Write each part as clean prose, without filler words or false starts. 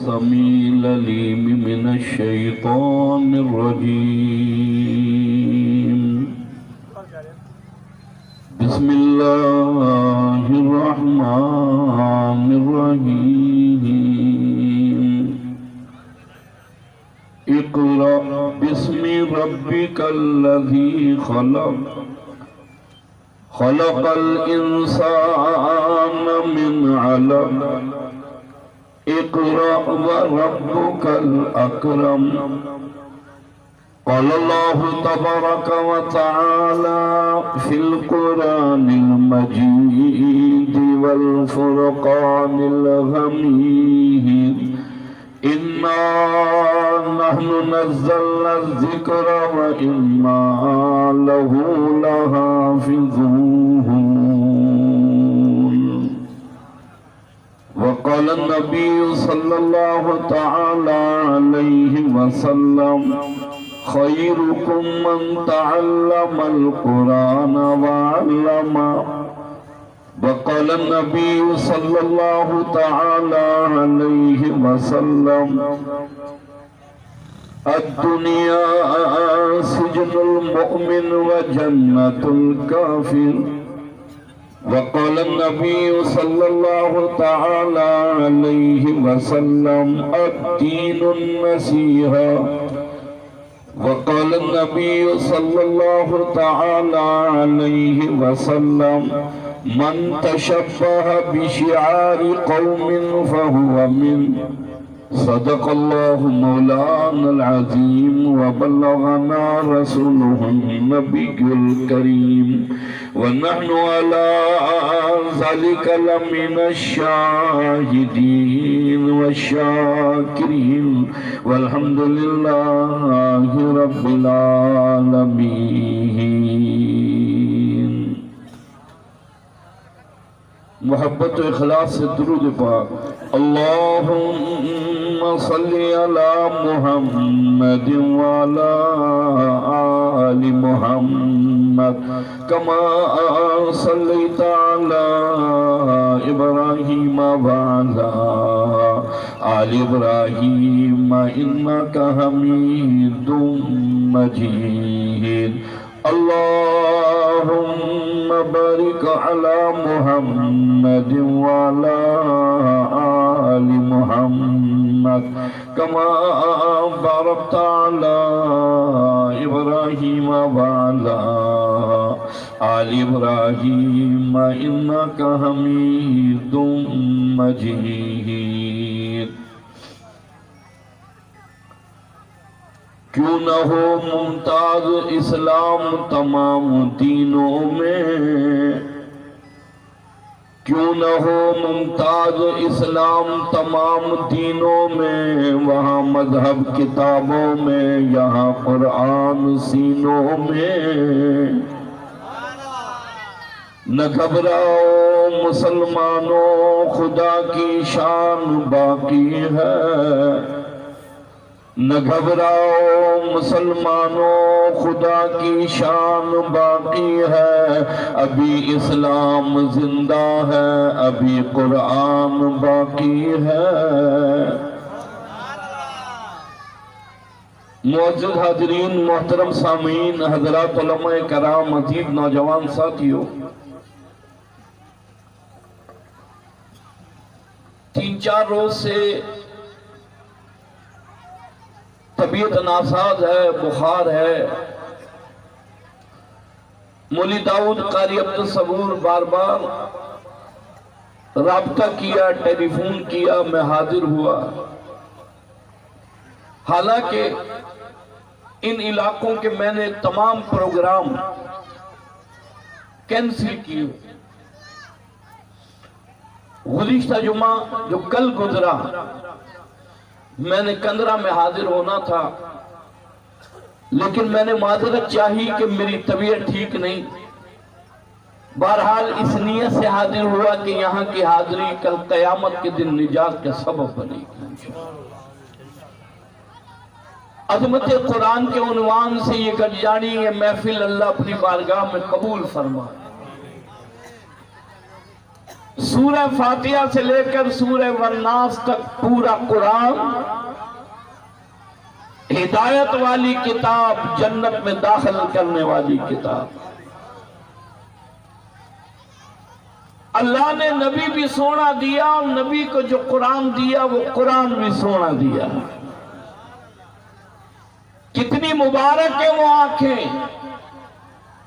السميع العليم من الشيطان الرجيم. بسم الله الرحمن الرحيم. اقرأ باسم ربك الذي خلق خلق الإنسان من علق اقرأ وربك الأكرم. قال الله تبارك وتعالى في القرآن المجيد والفرقان الحميد: إنا نحن نزلنا الذكر وإنا له لحافظون. وقال النبي صلى الله تعالى عليه وسلم: خيركم من تعلم القرآن وعلمه. وقال النبي صلى الله تعالى عليه وسلم: الدنيا سجن المؤمن وجنة الكافر. وقال النبي صلى الله تعالى عليه وسلم: الدين النصيحة. وقال النبي صلى الله تعالى عليه وسلم: من تشبه بشعار قوم فهو من. صدق الله مولانا العظيم وبلغنا رسوله النبي الكريم ونحن على ذلك لمن الشاهدين والشاكرين والحمد لله رب العالمين. محبت و اخلاص سے درود پاک. اللہم صلی علی محمد وعلی آل محمد کما صلیت علی ابراہیم وعلی آل ابراہیم انک حمید مجید. اللهم بارك على محمد وعلى آل محمد كما باركت على إبراهيم وعلى آل إبراهيم إنك حميد مجيد. کیوں نہ ہو ممتاز اسلام تمام دینوں میں، کیوں نہ ہو ممتاز اسلام تمام دینوں میں، وہاں مذہب کتابوں میں، یہاں قرآن سینوں میں. نہ گھبراؤ مسلمانوں، خدا کی شان باقی ہے. نہ گھبراؤ مسلمانوں، خدا کی شان باقی ہے. ابھی اسلام زندہ ہے، ابھی قرآن باقی ہے. معزز حاضرین، محترم سامعین، حضرات علماء کرام، عزیز نوجوان ساتھیوں، 3-4 روز سے طبیعت ناساز ہے، بخار ہے. مولی داؤد قاری عبدالصبور بار بار رابطہ کیا، ٹیلی فون کیا، میں حاضر ہوا. حالانکہ ان علاقوں کے میں نے تمام پروگرام کینسل کیے. گزشتہ جمعہ جو کل گزرا، میں نے کندرا میں حاضر ہونا تھا، لیکن میں نے معذرت چاہی کہ میری طبیعت ٹھیک نہیں. بہرحال اس نیت سے حاضر ہوا کہ یہاں کی حاضری کل قیامت کے دن نجات کے سبب بنے گی. عظمت قرآن کے عنوان سے یہ گرجانی یہ محفل اللہ اپنی بارگاہ میں قبول فرمائے. سورہ فاتحہ سے لے کر سورہ والناس تک پورا قرآن ہدایت والی کتاب، جنت میں داخل کرنے والی کتاب۔ اللہ نے نبی بھی سونا دیا، اور نبی کو جو قرآن دیا وہ قرآن بھی سونا دیا۔ کتنی مبارک ہے وہ آنکھیں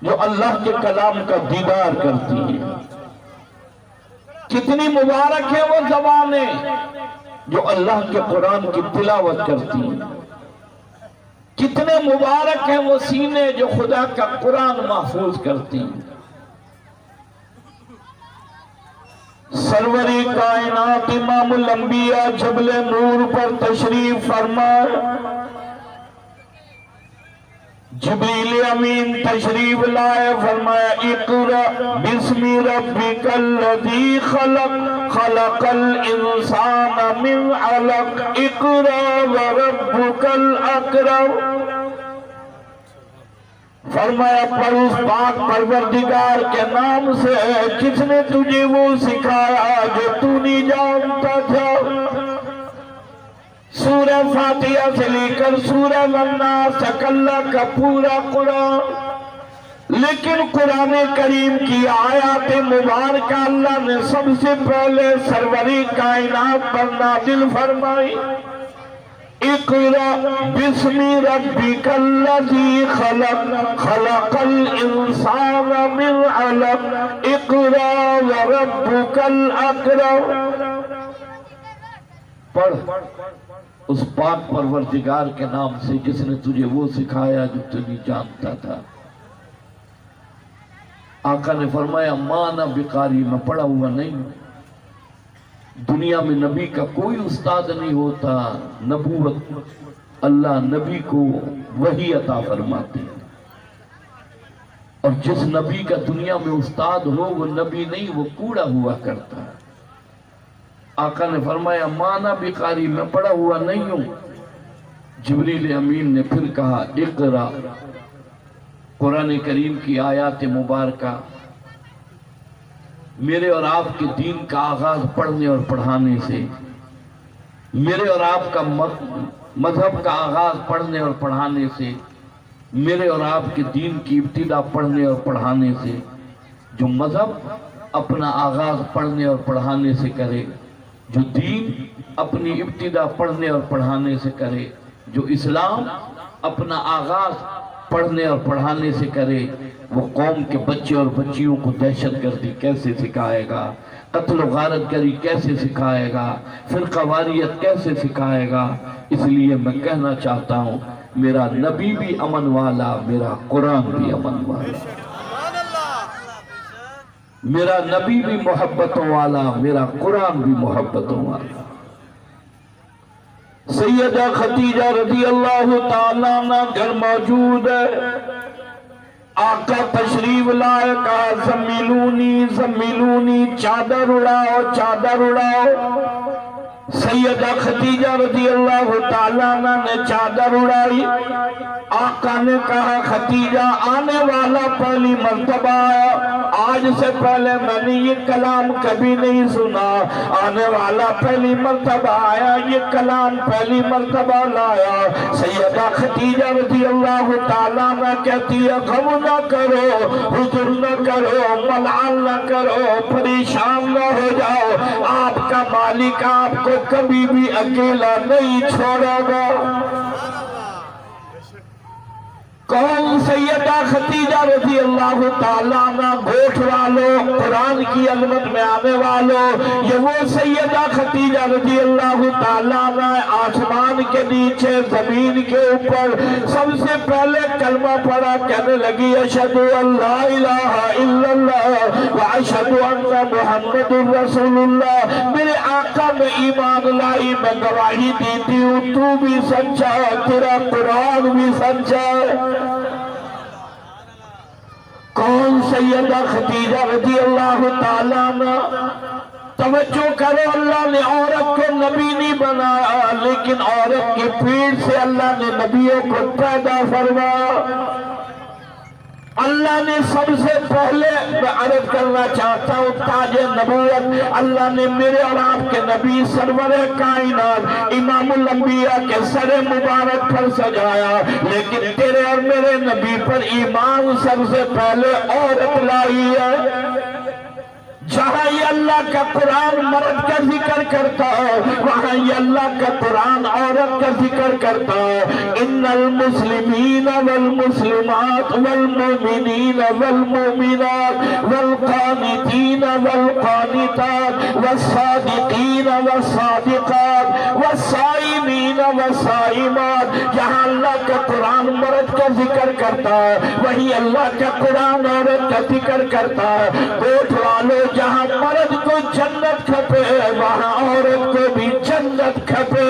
جو اللہ کے کلام کا دیدار کرتی ہیں، کتنی مبارک ہے وہ زبانیں جو اللہ کے قرآن کی تلاوت کرتی ہیں، کتنے مبارک ہیں وہ سینے جو خدا کا قرآن محفوظ کرتی ہیں۔ سروری کائنات امام الانبیاء جبل نور پر تشریف فرما، جبریل امین تشریف لائے، فرمایا اقرأ بسم ربک الذی خلق، خلق الانسان من علق، اقرأ وربک الاکرم۔ فرمایا پڑھ اس پاک پروردگار کے نام سے جس نے تجھے وہ سکھایا جو تو نہیں جانتا تھا۔ سورہ فاتحہ سے لے کر سورہ والناس تک اللہ کا پورا قرآن، لیکن قرآن کریم کی آیات مبارکہ اللہ نے سب سے پہلے سروری کائنات پر نازل فرمائی۔ اقرأ بسم ربک الذی خلق، خلق الانسان من علق، اقرأ وربک الاکرم۔ پڑھ اس پاک پروردگار کے نام سے جس نے تجھے وہ سکھایا جو تو نہیں جانتا تھا۔ آقا نے فرمایا مانا بقاری، میں پڑھا ہوا نہیں ہوں۔ دنیا میں نبی کا کوئی استاد نہیں ہوتا، نبوت اللہ نبی کو وحی عطا فرماتے ہیں، اور جس نبی کا دنیا میں استاد ہو وہ نبی نہیں، وہ کوڑا ہوا کرتا ہے۔ آقا نے فرمایا مانا بقاری، میں پڑھا ہوا نہیں ہوں۔ جبریل امین نے پھر کہا اقرا، قرآن کریم کی آیات مبارکہ میرے اور آپ کے دین کا آغاز پڑھنے اور پڑھانے سے، میرے اور آپ کا مذہب کا آغاز پڑھنے اور پڑھانے سے، میرے اور آپ کے دین کی ابتدا پڑھنے اور پڑھانے سے۔ جو مذہب اپنا آغاز پڑھنے اور پڑھانے سے کرے، جو دین اپنی ابتدا پڑھنے اور پڑھانے سے کرے، جو اسلام اپنا آغاز پڑھنے اور پڑھانے سے کرے، وہ قوم کے بچے اور بچیوں کو دہشت گردی کیسے سکھائے گا، قتل و غارت گری کیسے سکھائے گا، فرقہ واریت کیسے سکھائے گا۔ اس لیے میں کہنا چاہتا ہوں میرا نبی بھی امن والا، میرا قرآن بھی امن والا، میرا نبی بھی محبتوں والا، میرا قرآن بھی محبتوں والا۔ سیدہ خدیجہ رضی اللہ تعالیٰ عنہ گھر موجود ہے، آقا تشریف لائے، کہا زمیلونی زمیلونی، چادر اڑاؤ چادر اڑاؤ۔ سیدہ خدیجہ رضی اللہ تعالیٰ عنہ نے چادر اڑائی۔ آقا نے کہا خدیجہ آنے والا پہلی مرتبہ آیا، آج سے پہلے میں نے یہ کلام کبھی نہیں سنا، آنے والا پہلی مرتبہ آیا، یہ کلام پہلی مرتبہ لایا۔ سیدہ خدیجہ رضی اللہ تعالیٰ عنہ کہتی ہے غم نہ کرو، حضر نہ کرو، ملعن نہ کرو، پریشان نہ ہو جاؤ، آپ کا مالک آپ کو کبھی بھی اکیلا نہیں چھوڑے گا۔ کون؟ سیدہ خدیجہ رضی اللہ تعالیٰ عنہ، گوٹھ والوں، قرآن کی عظمت میں آنے والوں، یہ وہ سیدہ خدیجہ رضی اللہ تعالیٰ عنہ آسمان کے نیچے زمین کے اوپر سب سے پہلے کلمہ پڑھا، کہنے لگی اشہدو ان لا الہ الا اللہ واشہدو ان محمد رسول اللہ۔ میرے آقا میں ایمان لائی، میں گواہی دیتی ہوں تو بھی سچا، تیرا قرآن بھی سچا ہے۔ کون؟ سیدہ خدیجہ رضی اللہ تعالیٰ عنہ۔ توجہ کرو، اللہ نے عورت کو نبی نہیں بنایا، لیکن عورت کی پیٹ سے اللہ نے نبیوں کو پیدا فرمایا۔ اللہ نے سب سے پہلے میں عرض کرنا چاہتا ہوں تاج نبوت اللہ نے میرے اور آپ کے نبی سرور کائنات امام الانبیاء کے سر مبارک پر سجایا، لیکن تیرے اور میرے نبی پر ایمان سب سے پہلے عورت لائی ہے۔ جہاں یہ اللہ کا قرآن مرد کا ذکر کرتا ہے وہاں یہ اللہ کا قرآن عورت کا ذکر کرتا ہے۔ ان المسلمین والمسلمات والمؤمنین والمؤمنات والقانتین والقانتات والصادقین والصادقات والصائمین والصائمات، جہاں اللہ کا قرآن مرد کا ذکر کرتا ہے وہی اللہ کا قرآن عورت کا ذکر کرتا ہے۔ کوٹ والو، جہاں مرد کو جنت کھپے وہاں عورت کو بھی جنت کھپے۔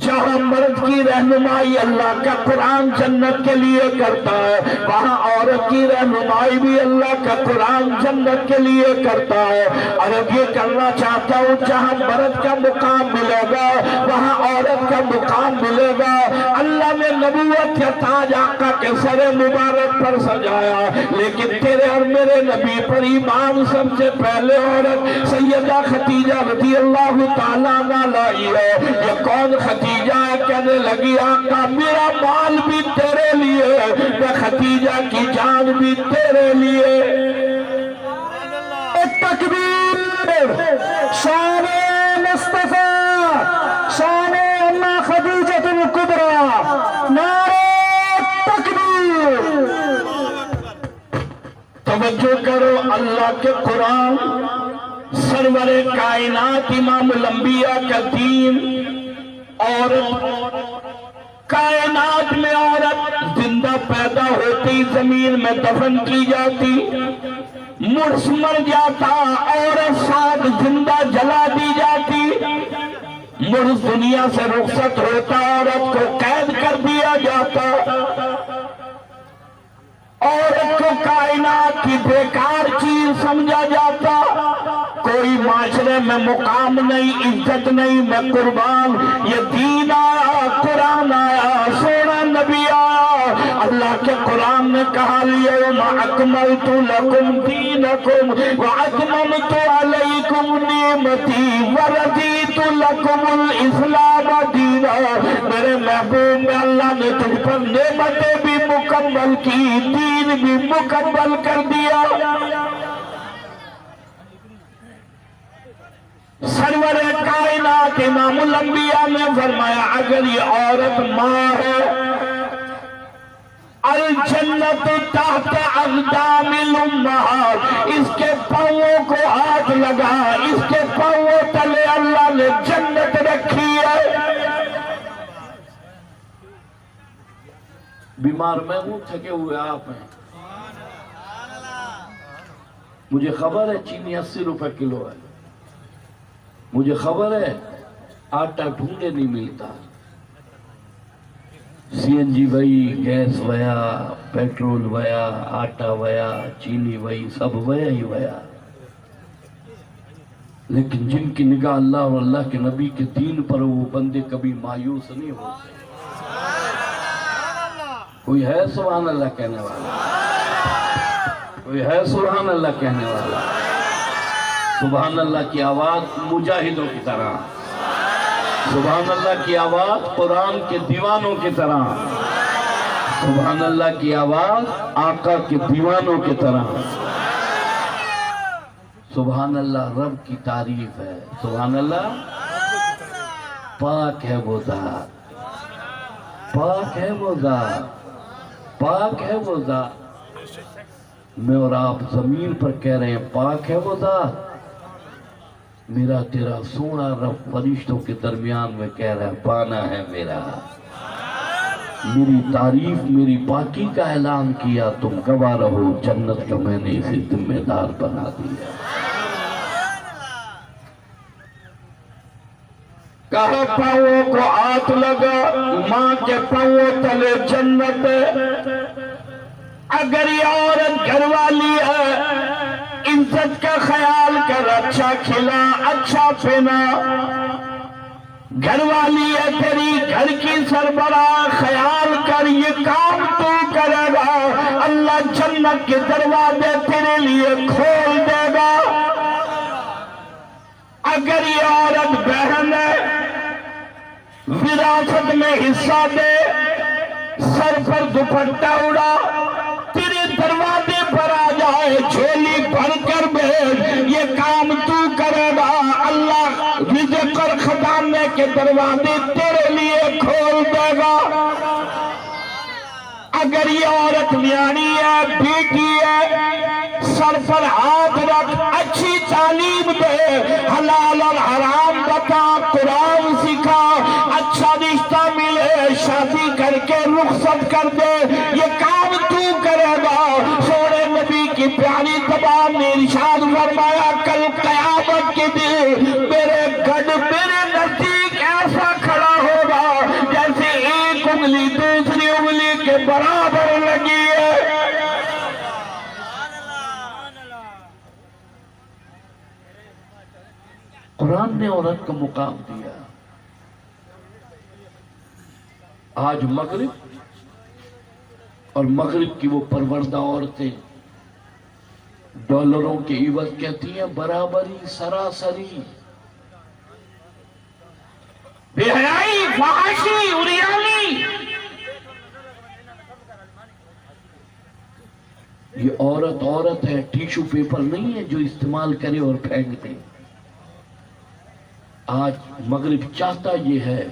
جہاں مرد کی رہنمائی اللہ کا قرآن جنت کے لیے کرتا ہے وہاں عورت کی رہنمائی بھی اللہ کا قرآن جنت کے لیے کرتا ہے۔ اور اب یہ کرنا چاہتا ہوں جہاں مرد کا مقام ملے گا وہاں عورت کا مقام ملے گا۔ اللہ نے نبوت کا تاج آقا کے سر مبارک پر سجایا، لیکن تیرے اور میرے نبی پر ایمان سب سے پہلے عورت سیدہ خدیجہ رضی اللہ تعالیٰ عنہا لائی ہے۔ یہ کون خدیجہ ہے؟ کہنے لگی آقا میرا مال بھی تیرے لیے، میں خدیجہ کی جان بھی تیرے لیے۔ تکبیر! شان مصطفیٰ، شان اماں خدیجہ الکبریٰ، نعرہ تکبیر! توجہ کرو، اللہ کے قرآن سرور کائنات امام الانبیاء کا دین، عورت کائنات میں عورت زندہ پیدا ہوتی زمین میں دفن کی جاتی، مرس مر جاتا عورت ساتھ زندہ جلا دی جاتی، مرس دنیا سے رخصت ہوتا عورت کو قید کر دیا جاتا، عورت کو کائنات کی بیکار چیز سمجھا جاتا، کوئی معاشرے میں مقام نہیں، عزت نہیں، میں قربان یہ دین آیا، قرآن آیا، سونا نبی آیا۔ اللہ کے قرآن نے کہا اليوم اکملت لکم دینکم واتممت علیکم نعمتی ورضیت لکم الاسلام دینا۔ میرے محبوب میں اللہ نے تجھ پر نعمتیں بھی مکمل کی، دین بھی مکمل کر دیا۔ سرور کائنات امام الانبیاء نے فرمایا اگر یہ عورت ماں ہے، الجنت تحت اقدام الامہات، اس کے پاؤں کو ہاتھ لگا، اس کے پاؤں تلے اللہ نے جنت رکھی ہے۔ بیمار میں ہوں، تھکے ہوئے آپ ہیں، مجھے خبر ہے چینی 80 روپے کلو ہے، مجھے خبر ہے آٹا ڈھونڈے نہیں ملتا، سی این جی وئی، گیس ویا، پیٹرول ویا، آٹا ویا، چینی وئی، سب ویا ہی ویا، لیکن جن کی نگاہ اللہ اور اللہ کے نبی کے دین پر وہ بندے کبھی مایوس نہیں ہوتے۔ کوئی ہے سبحان اللہ کہنے والا؟ کوئی ہے سبحان اللہ کہنے والا؟ سبحان اللہ کی آواز مجاہدوں کی طرح، سبحان اللہ کی آواز قرآن کے دیوانوں کی طرح، سبحان اللہ کی آواز آقا کے دیوانوں کی طرح۔ سبحان اللہ رب کی تعریف ہے، سبحان اللہ پاک ہے وہ ذات، پاک ہے وہ ذات، پاک ہے وہ ذات۔ میں اور آپ زمین پر کہہ رہے ہیں پاک ہے وہ ذات، میرا تیرا سونا رب فرشتوں کے درمیان میں کہہ رہا ہے پانا ہے میرا، میری تعریف میری پاکی کا اعلان کیا، تم گواہ رہو جنت کا میں نے اسے ذمہ دار بنا دیا۔ کہا پاؤں کو ہاتھ لگا، ماں کے پاؤں تلے جنت ہے۔ اگر یہ عورت گھر والی ہے عزت کا خیال کر، اچھا کھلا اچھا پہنا، گھر والی ہے تیری گھر کی سربراہ، خیال کر یہ کام تو اللہ جنت کے دروازے تیرے لیے کھول دے گا۔ اگر یہ عورت بہن ہے وراثت میں حصہ دے، سر پر دوپٹہ اڑا، تیرے دروازے پر آ جائے، جھولی بھر کر بھیج، یہ کام تو کرے گا، اللہ رزق اور خزانے کے دروازے تیرے لیے کھول دے گا۔ اگر یہ عورت نیانی ہے، بیٹی ہے، سر پر ہاتھ رکھ، اچھی تعلیم دے، حلال اور حرام بتا، قرآن سکھا، اچھا رشتہ ملے، شادی کر کے رخصت کر دے، یہ کام تو کرے گا۔ سونے نبی کی پیاری زبان نے ارشاد فرمایا، کل قیامت کے دن میرے گھر میرے نزدیک ایسا کھڑا ہوگا جیسے ایک انگلی دوسری انگلی کے برابر لگی ہے۔ قرآن نے عورت کو مقام دیا۔ آج مغرب اور مغرب کی وہ پروردہ عورتیں ڈالروں کے عوض کہتی ہیں برابری، سراسری، بے حیائی، فحاشی، عریانی۔ یہ عورت ہے، ٹیشو پیپر نہیں ہے جو استعمال کرے اور پھینک دے۔ آج مغرب چاہتا یہ ہے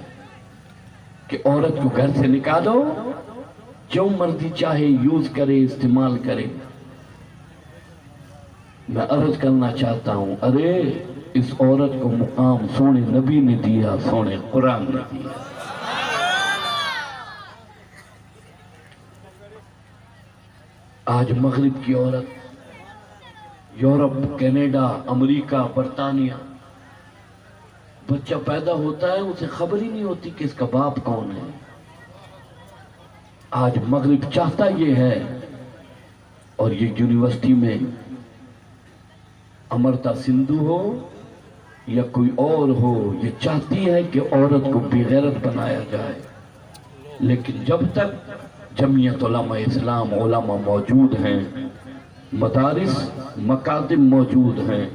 کہ عورت کو گھر سے نکالو، جو مرضی چاہے یوز کرے، استعمال کرے۔ میں عرض کرنا چاہتا ہوں، ارے اس عورت کو مقام سونے نبی نے دیا، سونے قرآن نے دیا۔ آج مغرب کی عورت یورپ، کینیڈا، امریکہ، برطانیہ، بچہ پیدا ہوتا ہے اسے خبر ہی نہیں ہوتی کہ اس کا باپ کون ہے۔ آج مغرب چاہتا یہ ہے، اور یہ یونیورسٹی میں امرتا سندھو ہو یا کوئی اور ہو، یہ چاہتی ہے کہ عورت کو بے غیرت بنایا جائے۔ لیکن جب تک جمعیت علماء اسلام علماء موجود ہیں، مدارس مکاتب موجود ہیں،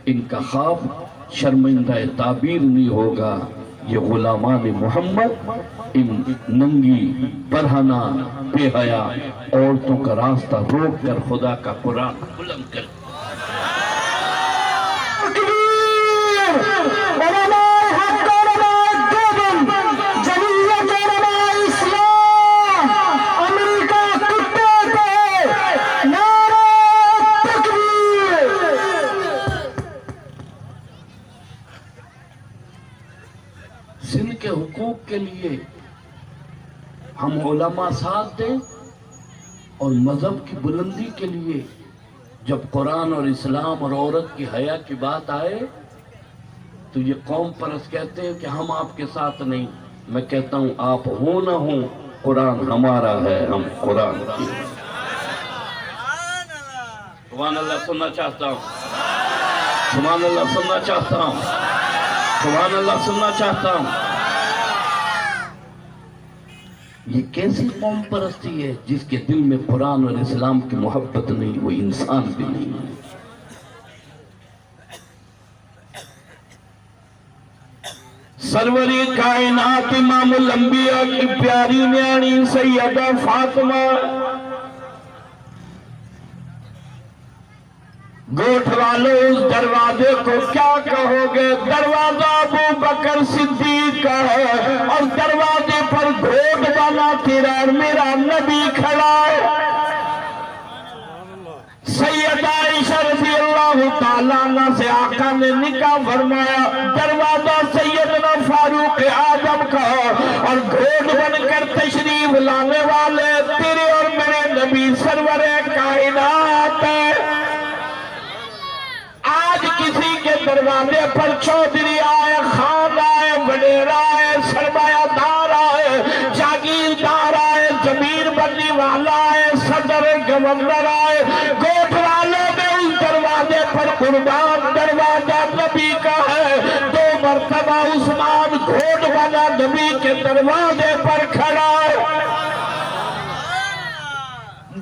ان کا خواب شرمندہ تعبیر نہیں ہوگا۔ یہ غلامان محمد ان ننگی برہنہ بے حیا عورتوں کا راستہ روک کر خدا کا قرآن بلند کر۔ سندھ کے حقوق کے لیے ہم علماء ساتھ دیں، اور مذہب کی بلندی کے لیے جب قرآن اور اسلام اور عورت کی حیا کی بات آئے تو یہ قوم پرست کہتے ہیں کہ ہم آپ کے ساتھ نہیں۔ میں کہتا ہوں آپ ہوں نہ ہوں، قرآن ہمارا ہے، ہم قرآن کی۔ سبحان اللہ سننا چاہتا ہوں، سبحان اللہ سننا چاہتا ہوں، سبحان اللہ سننا چاہتا ہوں۔ یہ کیسی قوم پرستی ہے جس کے دل میں قرآن اور اسلام کی محبت نہیں، وہ انسان بھی نہیں ہے۔ سروری کائنات امام الانبیاء کی پیاری نیانی سیدہ فاطمہ، گوٹھ والو اس دروازے کو کیا کہو گے؟ دروازہ ابو بکر صدیق کا ہے، اور دروازے پر گھوٹ والا تیرا اور میرا نبی کھڑا ہے۔ سیدہ عائشہ رضی اللہ تعالیٰ عنہ سے آقا نے نکاح فرمایا، دروازہ سیدنا فاروق اعظم کا، اور گھوٹ بن کر تشریف لانے والے تیرے اور میرے نبی سرور کائنات ہے۔ آج کسی کے دروازے پر چودھری آئے، خان آئے، وڈیرا آئے، سرمایہ دار آئے، جاگیردار آئے، زمین بننے والا آئے، صدر گورنر آئے، گوٹھ والوں میں اس دروازے پر قربان دروازہ نبی کا ہے۔ 2 مرتبہ عثمان گھوٹ والا نبی کے دروازے پر کھڑا ہے۔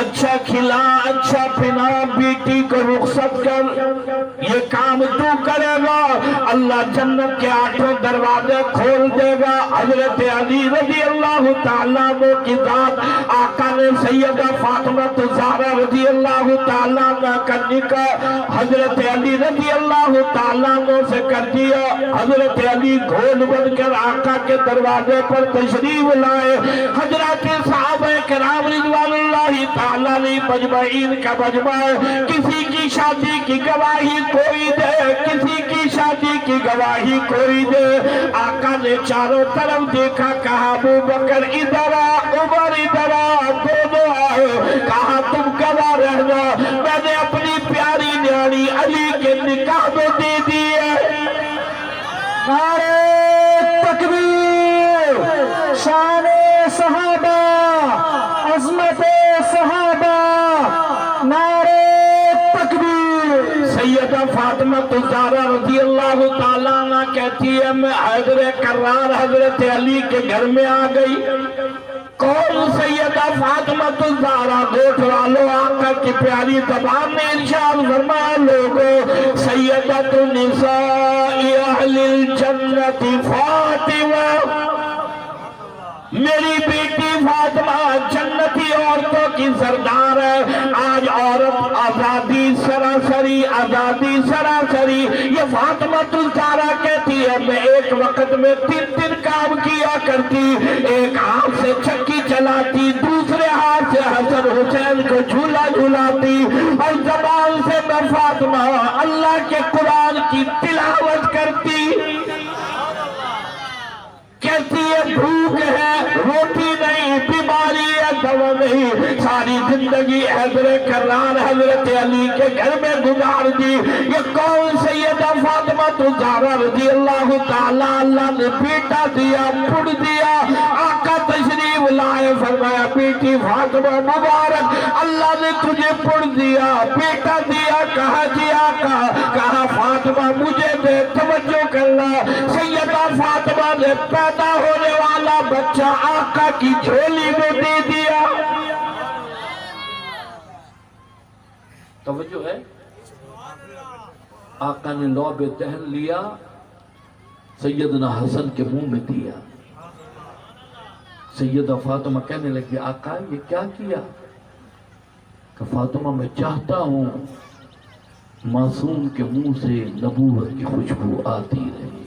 اچھا کھلا اچھا پہنا، بیٹی کو رخصت کر، یہ کام تو کرے گا اللہ جنت کے 8 دروازے کھول دے گا۔ حضرت علی رضی اللہ تعالیٰ عنہ کی ذات، آقا نے سیدہ فاطمہ الزہرا رضی اللہ تعالیٰ عنہ کا نکاح حضرت علی رضی اللہ تعالیٰ عنہ سے کر دیا۔ حضرت علی گھول بن کر آقا کے دروازے پر تشریف لائے۔ حضرات صحابہ کرام رضوان اللہ تعالیٰ مجمعین کا مجمع، کسی کی شادی کی گواہی کوئی دے، کسی کی شادی کی گواہی کوئی دے۔ آقا نے چاروں طرف دیکھا، کہا ابو بکر ادھر آ، عمر ادھر آ، دونوں آئے، کہا تم گواہ رہنا، میں نے اپنی پیاری نیاڑی علی کے نکاح میں دے دی ہے۔ نعرہ تکبیر، شان صحابہ، عظمت صحابہ، نعرہ تکبیر۔ سیدہ فاطمہ الزہرا رضی اللہ تعالیٰ عنہ کہتی ہے میں حیدر کرار حضرت علی کے گھر میں آ گئی۔ کون؟ سیدہ فاطمہ الزہرا۔ گوٹھ والو آقا کی پیاری زبان میں ارشاد فرمایا، لوگو سیدۃ نساء اہل الجنت فاطمہ، میری بیٹی فاطمہ جنتی عورتوں کی سردار ہے۔ آج عورت آزادی سراسری، آزادی سراسری۔ یہ فاطمہ الزہرا کہتی ہے میں ایک وقت میں 3 کام کیا کرتی، ایک ہاتھ سے چکی چلاتی، دوسرے ہاتھ سے حسن حسین کو جھولا جھولاتی، اور زبان سے میں فاطمہ اللہ کے قرآن کی تلاوت کرتی۔ کہتی ہے بھوک ہے، روٹی نہیں، بیماری ہے، دوا نہیں، ساری زندگی حیدر کرار حضرت علی کے گھر میں گزار دی۔ یہ کون؟ سیدہ فاطمہ الزہرا رضی اللہ تعالیٰ عنہ نے بیٹا دیا، پڑ دیا۔ آقا تشریف لائے، فرمایا بیٹی فاطمہ مبارک، اللہ نے تجھے پڑ دیا، بیٹا دیا۔ کہا جی آقا، کہا فاطمہ مجھے دے، توجہ کرنا۔ سیدہ فاطمہ نے پیدا ہونے والا بچہ آقا کی جھولی میں دے دیا۔ توجہ ہے؟ آقا نے لعب دہن لیا، سیدنا حسن کے منہ میں دیا۔ سیدہ فاطمہ کہنے لگی آقا یہ کیا کیا؟ کہ فاطمہ میں چاہتا ہوں معصوم کے منہ سے نبوت کی خوشبو آتی رہی۔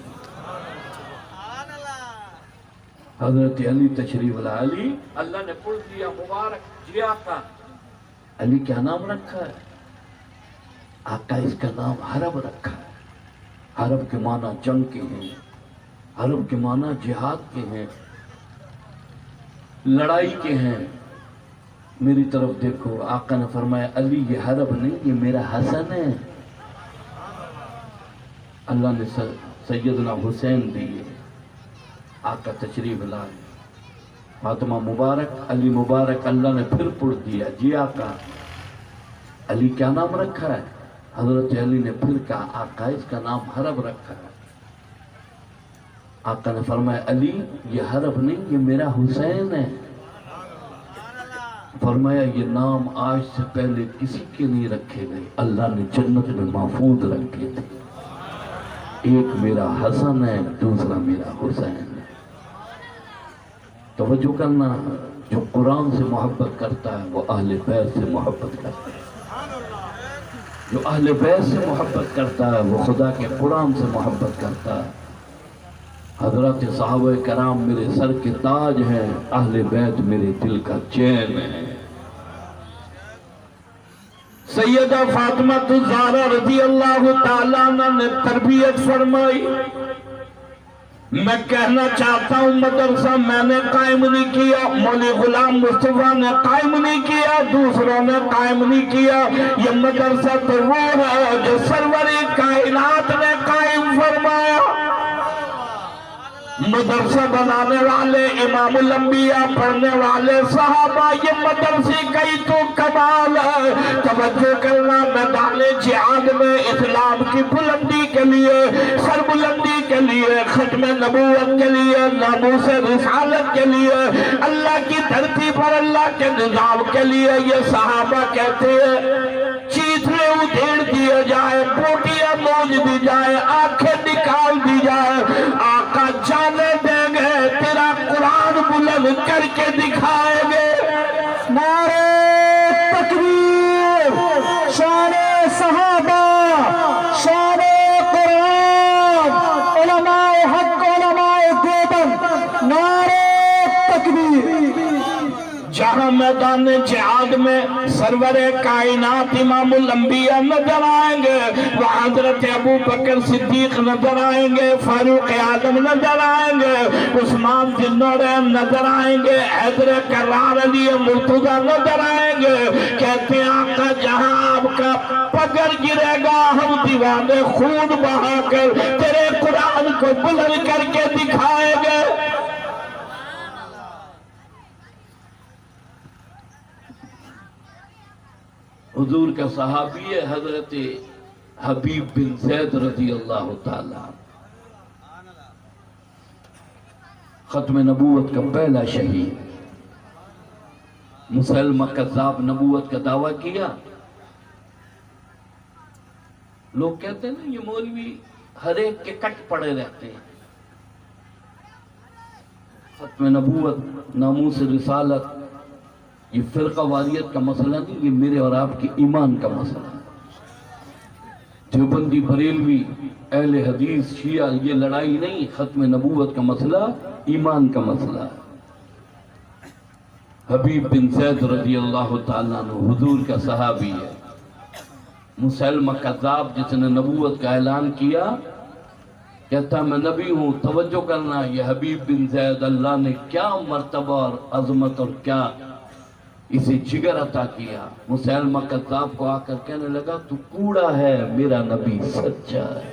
حضرت علی تشریف لائے، علی اللہ نے پڑھ دیا مبارک جی آقا۔ علی کیا نام رکھا ہے؟ آقا اس کا نام حرب رکھا ہے۔ حرب کے معنی جنگ کے ہیں، حرب کے معنی جہاد کے ہیں، لڑائی کے ہیں۔ میری طرف دیکھو، آقا نے فرمایا علی یہ حرب نہیں، یہ میرا حسن ہے۔ اللہ نے سیدنا حسین دیے۔ آقا تشریف لائے، فاطمہ مبارک، علی مبارک، اللہ نے پھر پڑھ دیا جی آقا۔ علی کیا نام رکھا ہے؟ حضرت علی نے پھر کہا آقا اس کا نام حرب رکھا ہے۔ آقا نے فرمایا علی یہ حرب نہیں، یہ میرا حسین ہے۔ فرمایا یہ نام آج سے پہلے کسی کے نہیں رکھے گئے، اللہ نے جنت میں محفوظ رکھے تھے۔ ایک میرا حسن ہے، دوسرا میرا حسین ہے۔ توجہ کرنا، جو قرآن سے محبت کرتا ہے وہ اہل بیت سے محبت کرتا ہے، جو اہل بیت سے محبت کرتا ہے وہ خدا کے قرآن سے محبت کرتا ہے۔ حضرات صحابہ کرام میرے سر کے تاج ہیں، اہل بیت میرے دل کا چین ہے۔ سیدہ فاطمہ الزہرا رضی اللہ تعالیٰ عنہ نے تربیت فرمائی۔ میں کہنا چاہتا ہوں مدرسہ میں نے قائم نہیں کیا، مولی غلام مصطفیٰ نے قائم نہیں کیا، دوسروں نے قائم نہیں کیا۔ یہ مدرسہ تو وہ ہے جو سرور کائنات نے قائم فرمایا۔ مدرسہ بنانے والے امام الانبیاء، پڑھنے والے صحابہ، یہ مدرسے کئی تو کمال ہے۔ توجہ کرنا، میدان جہاد میں اسلام کی بلندی کے لیے، سربلندی کے لیے، ختم نبوت کے لیے، ناموس رسالت کے لیے، اللہ کی دھرتی پر اللہ کے نظام کے لیے یہ صحابہ کہتے ہیں چیتھڑے ادھیڑ دیے جائے، بوٹیاں موج دی جائے، آنکھیں نکال دی جائے، آقا جانے دیں گے، تیرا قرآن بلند کر کے دکھائیں گے۔ نعرہ تکبیر، شان صحابہ، شان قرآن، علماء حق، علماء دیوبند، نعرہ تکبیر۔ جہاں میدان جہاد میں سرور کائنات امام الانبیاء نظر آئیں گے، وہاں حضرت ابو بکر صدیق نظر آئیں گے، فاروق اعظم نظر آئیں گے، عثمان ذی النورین نظر آئیں گے، حیدر کرار علی مرتضیٰ نظر آئیں گے، کہتے ہیں آقا جہاں آپ کا پگر گرے گا ہم دیوانے خون بہا کر تیرے قرآن کو بلند کر کے دکھائیں گے۔ حضور کا صحابی ہے حضرت حبیب بن زید رضی اللہ تعالیٰ، ختم نبوت کا پہلا شہید۔ مسلمہ کذاب نبوت کا دعویٰ کیا، لوگ کہتے ہیں نا یہ مولوی ہر ایک کے کٹ پڑے رہتے ہیں۔ ختم نبوت، ناموس رسالت، یہ فرقہ واریت کا مسئلہ نہیں، یہ میرے اور آپ کے ایمان کا مسئلہ ہے۔ دیوبندی بریلوی اہل حدیث شیعہ یہ لڑائی نہیں، ختم نبوت کا مسئلہ ایمان کا مسئلہ ہے۔ حبیب بن زید رضی اللہ تعالیٰ عنہ حضور کا صحابی ہے۔ مسلمہ کذاب جس نے نبوت کا اعلان کیا، کہتا میں نبی ہوں، توجہ کرنا، یہ حبیب بن زید اللہ نے کیا مرتبہ اور عظمت اور کیا اسے جگر عطا کیا۔ مسلمہ کذاب کو آ کر کہنے لگا تو کوڑا ہے، میرا نبی سچا ہے۔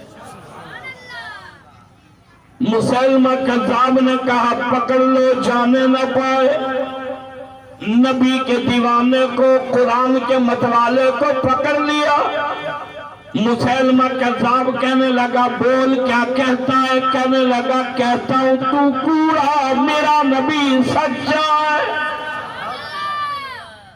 مسلمہ کذاب نے کہا پکڑ لو جانے نہ پائے، نبی کے دیوانے کو، قرآن کے متوالے کو پکڑ لیا۔ مسلمہ کذاب کہنے لگا بول کیا کہتا ہے؟ کہنے لگا کہتا ہوں تو کوڑا، میرا نبی سچا ہے۔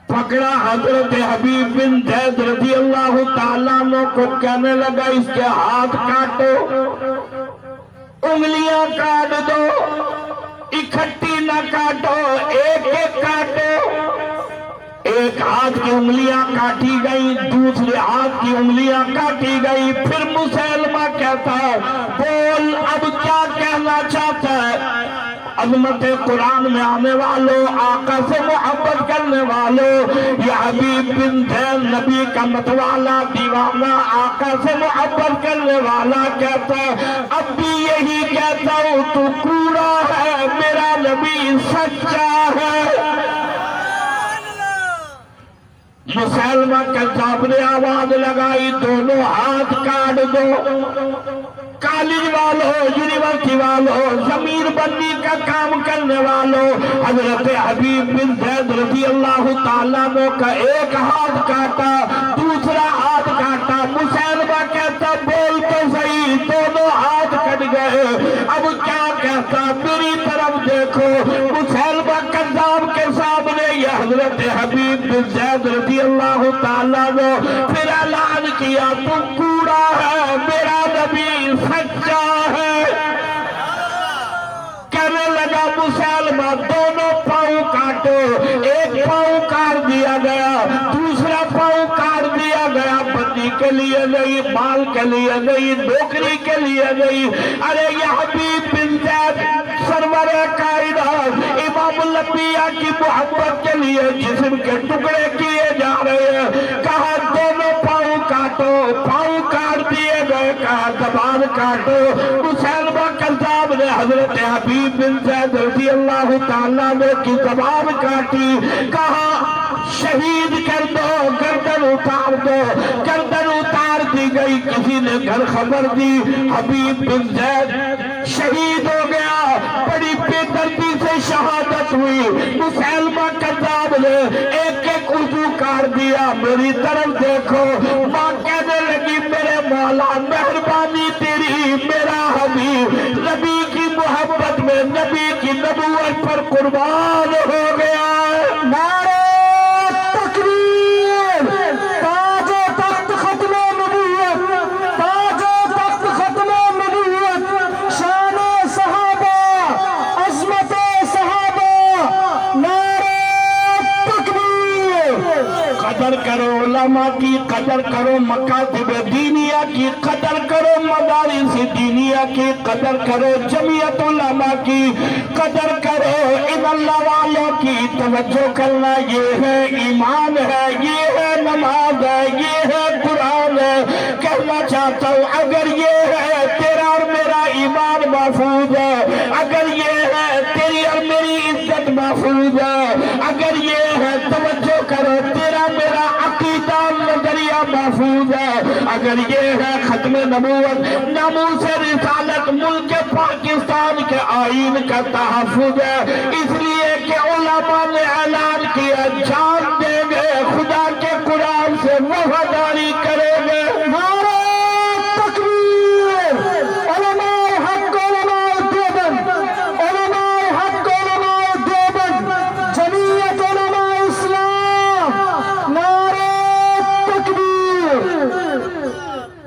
پکڑا حضرت حبیب بن زید رضی اللہ تعالیٰ عنہ کو، کہنے لگا اس کے ہاتھ کاٹو، انگلیاں کاٹ دو، اکٹھی نہ کاٹو، ایک ایک کاٹو۔ ایک ہاتھ کی انگلیاں کاٹی گئی، دوسرے ہاتھ کی انگلیاں کاٹی گئی۔ پھر مسلمہ کہتا ہے بول اب کیا کہنا چاہتا ہے؟ عظمت قرآن میں آنے والوں، آقا سے محبت کرنے والوں، یہ حبیب بن زید نبی کا متوالا دیوانہ، آقا سے محبت کرنے والا کہتا ہے اب بھی یہی کہتا ہوں تو کوڑا ہے، میرا نبی سچا ہے۔ مسلمہ کذاب نے آواز لگائی دونوں ہاتھ کاٹ دو۔ کالج والوں، یونیورسٹی والوں، ضمیر بندی کا کام کرنے والوں، حضرت حبیب بن زید رضی اللہ تعالیٰ عنہ کا ایک ہاتھ کاٹا، دوسرا ہاتھ کاٹا۔ مسلمہ کہتا بول تو صحیح، دونوں ہاتھ کٹ گئے، اب کیا کہتا؟ میری طرف دیکھو۔ مسلمہ کذاب کے سامنے یہ حضرت حبیب بن زید رضی اللہ تعالیٰ عنہ پھر اعلان کیا تو کوڑا ہے، میرا نبی سچا ہے۔ کہنے لگا مسلمہ دونوں پاؤں کاٹو، ایک پاؤں کاٹ دیا گیا، دوسرا پاؤں کاٹ دیا گیا، بندی کے لیے نہیں، مال کے لیے نہیں، نوکری کے لیے نہیں۔ ارے یہ حبیب بن زید سرور کائنات امام الانبیاء کی محبت کے لیے جسم کے ٹکڑے کیے جا رہے ہیں۔ کہا دونوں پاؤں کاٹو، پاؤں کاٹ دیے گئے، کہا زبان کاٹو۔ مسلمہ کذاب نے حضرت حبیب بن زید رضی اللہ تعالیٰ عنہ کی زبان کاٹی، کہا شہید کر دو، گردن اتار دو۔ گردن اتار دی گئی، کسی نے گھر خبر دی حبیب بن زید شہید ہو گیا، بڑی بے دردی سے شہادت ہوئی۔ مسلمہ کذاب نے ایک ایک عضو کاٹ دیا۔ میری طرف دیکھو، ماں کہنے لگی میرے مولا مہربانی تیری میرا حبیب نبی کی محبت میں نبی کی نبوت پر قربان ہو گیا ہے۔ نعرہ تکبیر، تاج و تخت ختم نبوت، تاج و تخت ختم نبوت، شان صحابہ، عظمت صحابہ، نعرہ تکبیر۔ قدر کرو علماء کی، قدر کرو مکاتب دینیہ کی، قدر کرو مدارس دینیہ کی، قدر کرو جمعیت علماء کی، قدر کرو ان اللہ والوں کی۔ توجہ کرنا، یہ ہے ایمان ہے، یہ ہے نماز ہے، یہ ہے قرآن ہے۔ کہنا چاہتا ہوں اگر یہ ہے تیرا اور میرا ایمان محفوظ ہے، اگر یہ ہے تیری اور میری عزت محفوظ ہے، اگر یہ ہے توجہ کرو تیرا میرا عقیدہ نظریہ محفوظ ہے، اگر یہ ہے ختم نبوت ناموس رسالت ملک پاکستان کے آئین کا تحفظ ہے، اس لیے کہ علماء نے اعلان کیا جان دیں گے، خدا کے قرآن سے وفاداری کریں گے۔ نعرہ تکبیر، علماء حق، علماء دیوبند، علماء حق، علماء دیوبند، جمعیت علماء اسلام، نعرہ تکبیر۔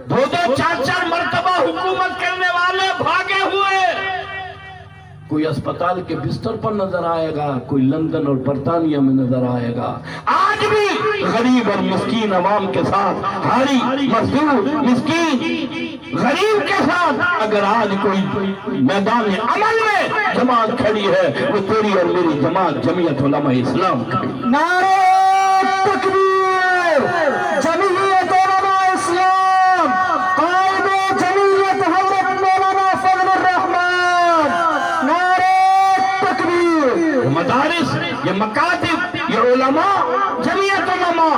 دو دو چار چار مرتبہ حکومت کرنے والے بھاگے ہوئے، کوئی اسپتال کے بستر پر نظر آئے گا، کوئی لندن اور برطانیہ میں نظر آئے گا۔ آج بھی غریب اور مسکین عوام کے ساتھ، ہاری مزدور مسکین غریب کے ساتھ اگر آج کوئی میدان عمل میں جماعت کھڑی ہے، وہ تیری اور میری جماعت جمعیت علماء اسلام کھڑی۔ نعرہ تکبیر، جمعیت علماء اسلام، قائد جمعیت حضرت مولانا فضل الرحمان، نعرہ تکبیر۔ یہ مدارس، یہ مکاتب، یہ علماء، جمعیت علماء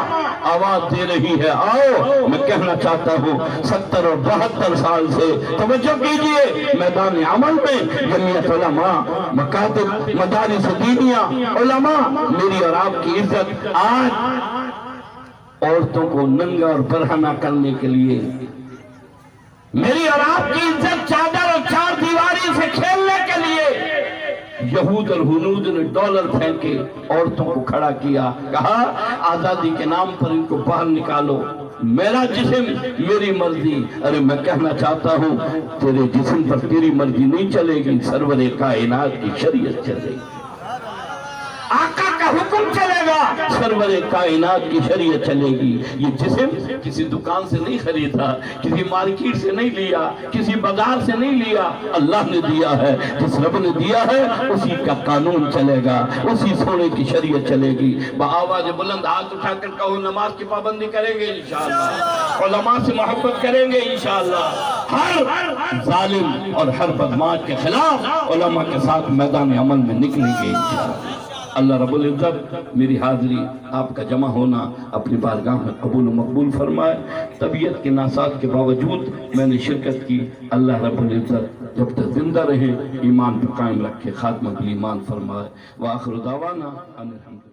آواز دے رہی ہے، آؤ۔ میں کہنا چاہتا ہوں 70 اور 72 سال سے توجہ کیجئے، میدان عمل میں جمعیت علماء، مکاتب، مدارس دینیہ، علماء، میری اور آپ کی عزت آج عورتوں کو ننگا اور برہنہ کرنے کے لیے، میری اور آپ کی عزت چادر اور چار دیواری سے کھیلنے کے لیے یہود اور ہنود نے ڈالر پھینکے، عورتوں کو کھڑا کیا، کہا آزادی کے نام پر ان کو باہر نکالو، میرا جسم میری مرضی۔ ارے میں کہنا چاہتا ہوں تیرے جسم پر تیری مرضی نہیں چلے گی، سرور کائنات کی شریعت چلے گی، آقا کا حکم چلے گا، سرور کائنات کی شریعت چلے گی۔ یہ جسم کسی دکان سے نہیں خریدا، کسی مارکیٹ سے نہیں لیا، کسی بازار سے نہیں لیا، اللہ نے دیا ہے، جس رب نے دیا ہے اسی کا قانون چلے گا، اسی سونے کی شریعت چلے گی۔ بآواز بلند ہاتھ اٹھا کر کہو نماز کی پابندی کریں گے انشاءاللہ، علماء سے محبت کریں گے انشاءاللہ، ہر ظالم اور ہر بدماش کے خلاف علماء کے ساتھ میدان عمل میں نکلیں گے انشاءاللہ۔ اللہ رب العزت میری حاضری، آپ کا جمع ہونا اپنی بارگاہ میں قبول و مقبول فرمائے۔ طبیعت کے ناسات کے باوجود میں نے شرکت کی، اللہ رب العزت جب تک زندہ رہے ایمان پر قائم رکھے، خاتمہ بالایمان فرمائے۔ وآخر دعوانا ان الحمد